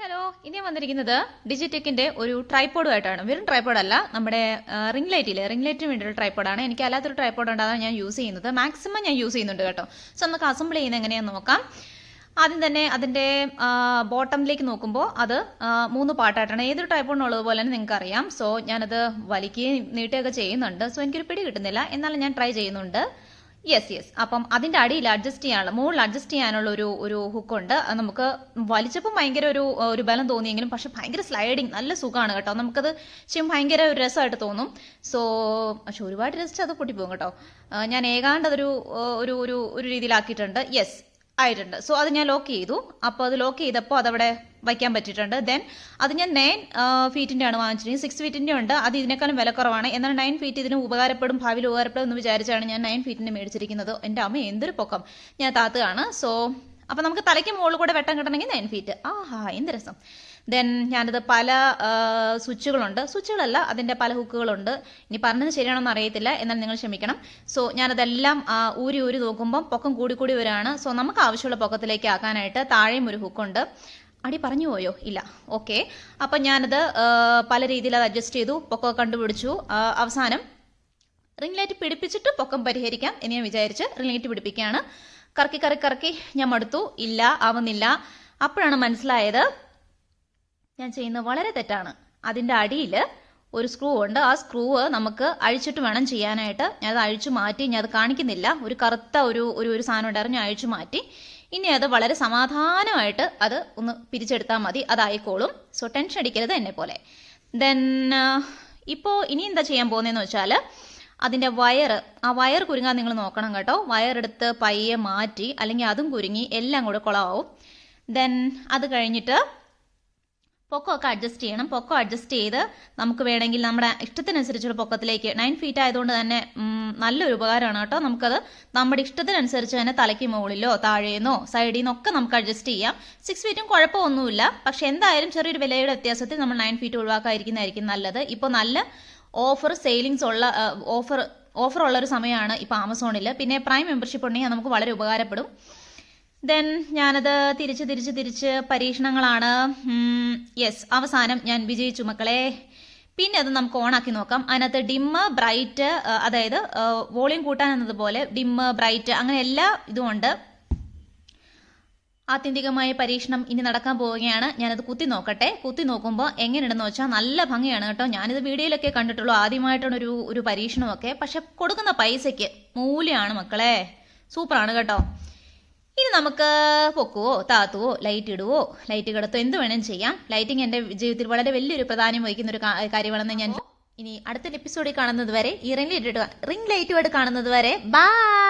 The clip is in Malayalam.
ഹലോ, ഇനി വന്നിരിക്കുന്നത് ഡിജിടെക്കിന്റെ ഒരു ട്രൈപോഡുമായിട്ടാണ്. വെറും ട്രൈപോഡല്ല, നമ്മുടെ റിംഗ് ലൈറ്റിന് വേണ്ടിയുള്ള ട്രൈപോഡാണ്. എനിക്ക് അല്ലാത്തൊരു ട്രൈപോഡ് ഉണ്ട്, അതാണ് ഞാൻ യൂസ് ചെയ്യുന്നത്. മാക്സിമം ഞാൻ യൂസ് ചെയ്യുന്നുണ്ട് കേട്ടോ. സോ നമുക്ക് അസംബിൾ ചെയ്യുന്നത് എങ്ങനെയാണെന്ന് നോക്കാം. ആദ്യം തന്നെ അതിന്റെ ബോട്ടമിലേക്ക് നോക്കുമ്പോൾ അത് 3 പാർട്ടായിട്ടാണ്. ഏതൊരു ട്രൈപോഡിനുള്ളത് പോലെ തന്നെ നിങ്ങൾക്ക് അറിയാം. സോ ഞാനത് വലിക്കുകയും നീട്ടുകയൊക്കെ ചെയ്യുന്നുണ്ട്. സോ എനിക്കൊരു പിടി കിട്ടുന്നില്ല, എന്നാലും ഞാൻ ട്രൈ ചെയ്യുന്നുണ്ട്. യെസ്. അപ്പം അതിന്റെ അടിയിൽ മുകളിൽ അഡ്ജസ്റ്റ് ചെയ്യാനുള്ള ഒരു ഹുക്കുണ്ട്. അത് നമുക്ക് വലിച്ചപ്പോൾ ഭയങ്കര ഒരു ബലം തോന്നിയെങ്കിലും പക്ഷെ ഭയങ്കര സ്ലൈഡിങ്, നല്ല സുഖമാണ് കേട്ടോ. നമുക്കത് ചെയ്യും ഭയങ്കര ഒരു രസമായിട്ട് തോന്നും. സോ പക്ഷെ ഒരുപാട് രസിച്ച് അത് പൊട്ടിപ്പോകും കേട്ടോ. ഞാൻ ഏകാണ്ട് അതൊരു ഒരു രീതിയിലാക്കിയിട്ടുണ്ട്. യെസ് ആയിട്ടുണ്ട്. സോ അത് ഞാൻ ലോക്ക് ചെയ്തു. അപ്പോൾ അത് ലോക്ക് ചെയ്തപ്പോൾ അതവിടെ വയ്ക്കാൻ പറ്റിയിട്ടുണ്ട്. ദെൻ അത് ഞാൻ 9 ഫീറ്റിന്റെ ആണ് വാങ്ങിച്ചിരിക്കുന്നത്. 6 ഫീറ്റിന്റെ ഉണ്ട്, അത് ഇതിനേക്കാളും വില കുറവാണ്. എന്നാൽ 9 ഫീറ്റ് ഇതിന് ഭാവിയിൽ ഉപകാരപ്പെടും എന്ന് വിചാരിച്ചാണ് ഞാൻ 9 ഫീറ്റിന്റെ മേടിച്ചിരിക്കുന്നത്. എൻ്റെ അമ്മ എന്തൊരു പൊക്കം, ഞാൻ താത്തുകയാണ്. സോ അപ്പം നമുക്ക് തലയ്ക്ക് മുകളിൽ കൂടെ വെട്ടം കിട്ടണമെങ്കിൽ 9 ഫീറ്റ്. ആഹാ, എന്ത് രസം. ദെൻ ഞാനത് പല സ്വിച്ചുകളല്ല, അതിൻ്റെ പല ഹുക്കുകളുണ്ട്. ഇനി പറഞ്ഞത് ശരിയാണെന്ന് അറിയത്തില്ല, എന്നാൽ നിങ്ങൾ ക്ഷമിക്കണം. സോ ഞാനതെല്ലാം ഊരി നോക്കുമ്പം പൊക്കം കൂടി വരികയാണ്. സോ നമുക്ക് ആവശ്യമുള്ള പൊക്കത്തിലേക്ക് ആക്കാനായിട്ട് താഴെയും ഒരു ഹുക്കുണ്ട്. അടി പറഞ്ഞു പോയോ? ഇല്ല. ഓക്കെ. അപ്പം ഞാനത് പല രീതിയിൽ അത് അഡ്ജസ്റ്റ് ചെയ്തു, പൊക്കം കണ്ടുപിടിച്ചു. അവസാനം റിംഗ് ലൈറ്റ് പിടിപ്പിച്ചിട്ട് പൊക്കം പരിഹരിക്കാം എന്ന് ഞാൻ വിചാരിച്ച് റിംഗ് ലൈറ്റ് പിടിപ്പിക്കുകയാണ്. കറക്കി ഞാൻ മടുത്തു. ഇല്ല, ആവുന്നില്ല. അപ്പോഴാണ് മനസ്സിലായത് ഞാൻ ചെയ്യുന്നത് വളരെ തെറ്റാണ്. അതിൻ്റെ അടിയിൽ ഒരു സ്ക്രൂ ഉണ്ട്. ആ സ്ക്രൂ നമുക്ക് അഴിച്ചിട്ട് വേണം ചെയ്യാനായിട്ട്. ഞാൻ അത് അഴിച്ചു മാറ്റി. ഞാൻ അത് കാണിക്കുന്നില്ല. ഒരു കറുത്ത ഒരു സാധനം ഉണ്ടായിരുന്നു, ഞാൻ അഴിച്ചു മാറ്റി. ഇനി അത് വളരെ സമാധാനമായിട്ട് അത് ഒന്ന് പിരിച്ചെടുത്താൽ മതി, അതായിക്കോളും. സോ ടെൻഷൻ അടിക്കരുത് എന്നെ പോലെ. ദെൻ ഇപ്പോൾ ഇനി എന്താ ചെയ്യാൻ പോകുന്നതെന്ന് വെച്ചാൽ അതിൻ്റെ ആ വയർ കുരുങ്ങാൻ നിങ്ങൾ നോക്കണം കേട്ടോ. വയറെടുത്ത് പയ്യെ മാറ്റി, അല്ലെങ്കിൽ അതും കുരുങ്ങി എല്ലാം കൂടെ കുളമാവും. ദെൻ അത് കഴിഞ്ഞിട്ട് പൊക്കമൊക്കെ അഡ്ജസ്റ്റ് ചെയ്യണം. പൊക്കം അഡ്ജസ്റ്റ് ചെയ്ത് നമുക്ക് വേണമെങ്കിൽ നമ്മുടെ ഇഷ്ടത്തിനനുസരിച്ചുള്ള പൊക്കത്തിലേക്ക് 9 ഫീറ്റ് ആയതുകൊണ്ട് തന്നെ നല്ലൊരു ഉപകാരമാണ് കേട്ടോ. നമുക്കത് നമ്മുടെ ഇഷ്ടത്തിനനുസരിച്ച് തന്നെ തലയ്ക്ക് മുകളിലോ താഴേന്നോ സൈഡിൽ നിന്നൊക്കെ നമുക്ക് അഡ്ജസ്റ്റ് ചെയ്യാം. 6 ഫീറ്റും കുഴപ്പമൊന്നുമില്ല. പക്ഷെ എന്തായാലും ചെറിയൊരു വിലയുടെ വ്യത്യാസത്തിൽ നമ്മൾ 9 ഫീറ്റ് ഒഴിവാക്കാതിരിക്കുന്നതായിരിക്കും നല്ലത്. ഇപ്പോൾ നല്ല സെയിലിങ്സ് ഉള്ള ഓഫർ ഉള്ള ഒരു സമയമാണ് ഇപ്പോൾ ആമസോണിൽ. പിന്നെ പ്രൈം മെമ്പർഷിപ്പ് ഉണ്ടെങ്കിൽ നമുക്ക് വളരെ ഉപകാരപ്പെടും. ദെൻ ഞാനത് തിരിച്ച് പരീക്ഷണങ്ങളാണ്. യെസ്, അവസാനം ഞാൻ വിജയിച്ചു മക്കളെ. പിന്നെ അത് നമുക്ക് ഓണാക്കി നോക്കാം. അതിനകത്ത് ഡിമ്മ് ബ്രൈറ്റ്, അതായത് വോളിയം കൂട്ടാൻ എന്നതുപോലെ ഡിമ്മ് ബ്രൈറ്റ് അങ്ങനെ എല്ലാ ഇതുമുണ്ട്. ആത്യന്തികമായ പരീക്ഷണം ഇനി നടക്കാൻ പോവുകയാണ്. ഞാനത് കുത്തി നോക്കട്ടെ. കുത്തി നോക്കുമ്പോൾ എങ്ങനെയുണ്ടെന്ന് വെച്ചാൽ നല്ല ഭംഗിയാണ് കേട്ടോ. ഞാനിത് വീഡിയോയിലൊക്കെ കണ്ടിട്ടുള്ളൂ, ആദ്യമായിട്ടാണ് ഒരു പരീക്ഷണമൊക്കെ. പക്ഷെ കൊടുക്കുന്ന പൈസയ്ക്ക് മൂല്യമാണ് മക്കളെ. സൂപ്പറാണ് കേട്ടോ. ഇനി നമുക്ക് പൊക്കുവോ താത്തുവോ ലൈറ്റ് ഇടുവോ ലൈറ്റ് കിടത്തോ എന്ത് വേണം ചെയ്യാം. ലൈറ്റിംഗ് എൻ്റെ ജീവിതത്തിൽ വളരെ വലിയൊരു പ്രാധാന്യം വഹിക്കുന്ന ഒരു കാര്യമാണെന്ന് ഞാൻ ഇനി അടുത്ത എപ്പിസോഡിൽ കാണുന്നത് വരെ, ഈ റിംഗ് ലൈറ്റുമായിട്ട് കാണുന്നത് വരെ ബൈ.